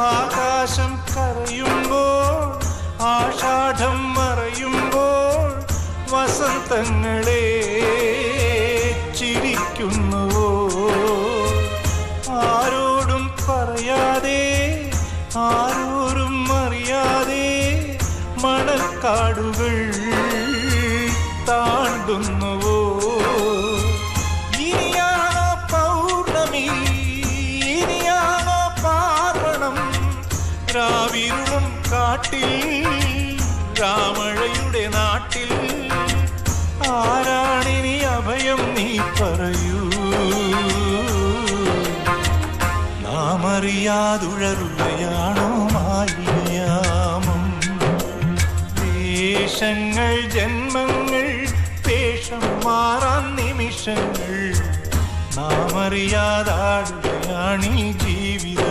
ആകാശം കരയുമ്പോൾ ആഷാഢം മറയുമ്പോൾ വസന്തങ്ങളെ ചിരിക്കുന്നുവോ ആരോടും പറയാതെ ആരോരും അറിയാതെ മണൽക്കാടുകൾ താണ്ടുന്നുവോ ഇനിയാണോ പൗർണമി ഇനിയാണോ പാർവണം രാവിരുളും കാട്ടിൽ രാമഴയുടെ നാട്ടിൽ ആരാണിനി അഭയം നീ പറയൂ നാം അറിയാതുഴറുകയാണോ മാലിന്യാമം ദേശങ്ങൾ ജന്മങ്ങൾ വേഷം മാറാൻ നിമിഷങ്ങൾ നാം അറിയാതാടുകയാണീ ജീവിതം